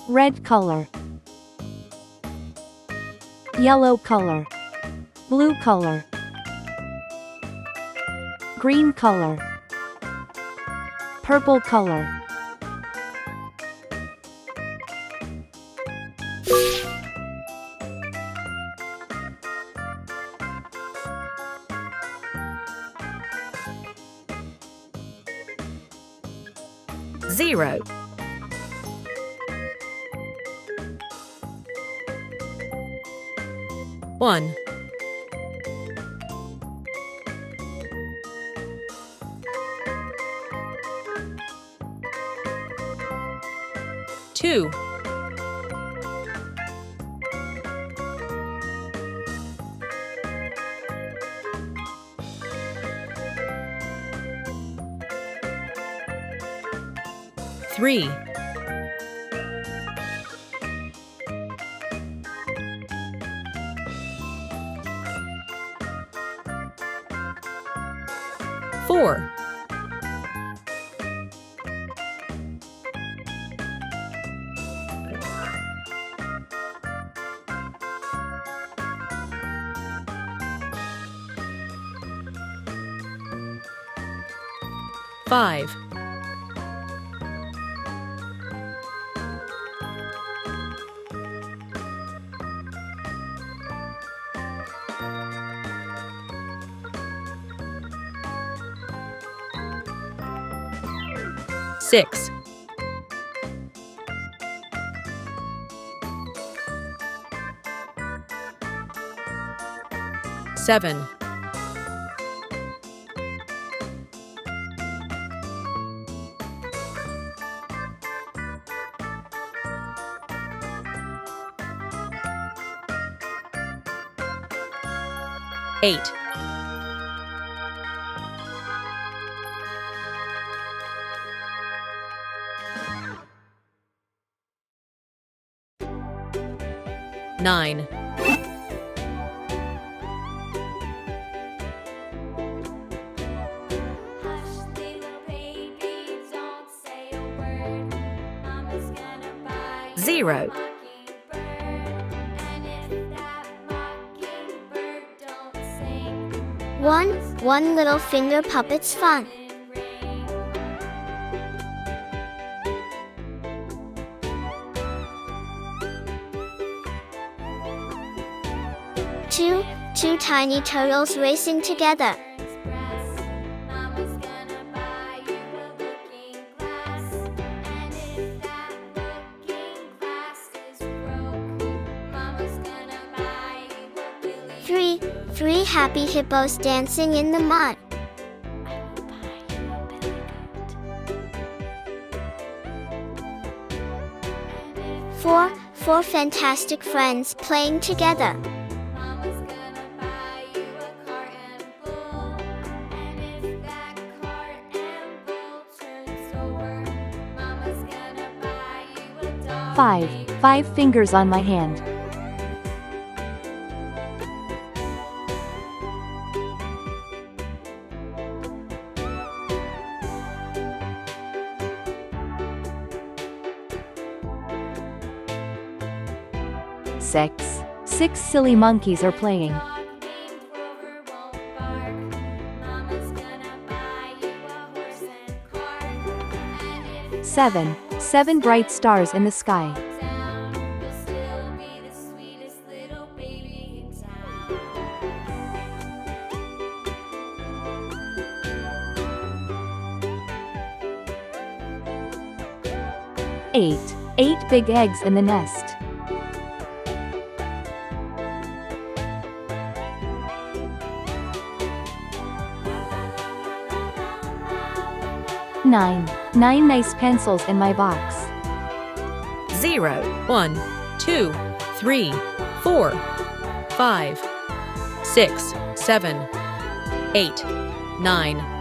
red color, yellow color, blue color, green color, purple color. Zero. One. Two. Three. Four. Five. Six. Seven. Eight. Nine. Zero. One little finger puppet's fun. Two tiny turtles racing together. Three happy hippos dancing in the mud. Four fantastic friends playing together. Five fingers on my hand. Six silly monkeys are playing. Seven bright stars in the sky. Eight big eggs in the nest. Nine nice pencils in my box. 0, 1, 2, 3, 4, 5, 6, 7, 8, 9.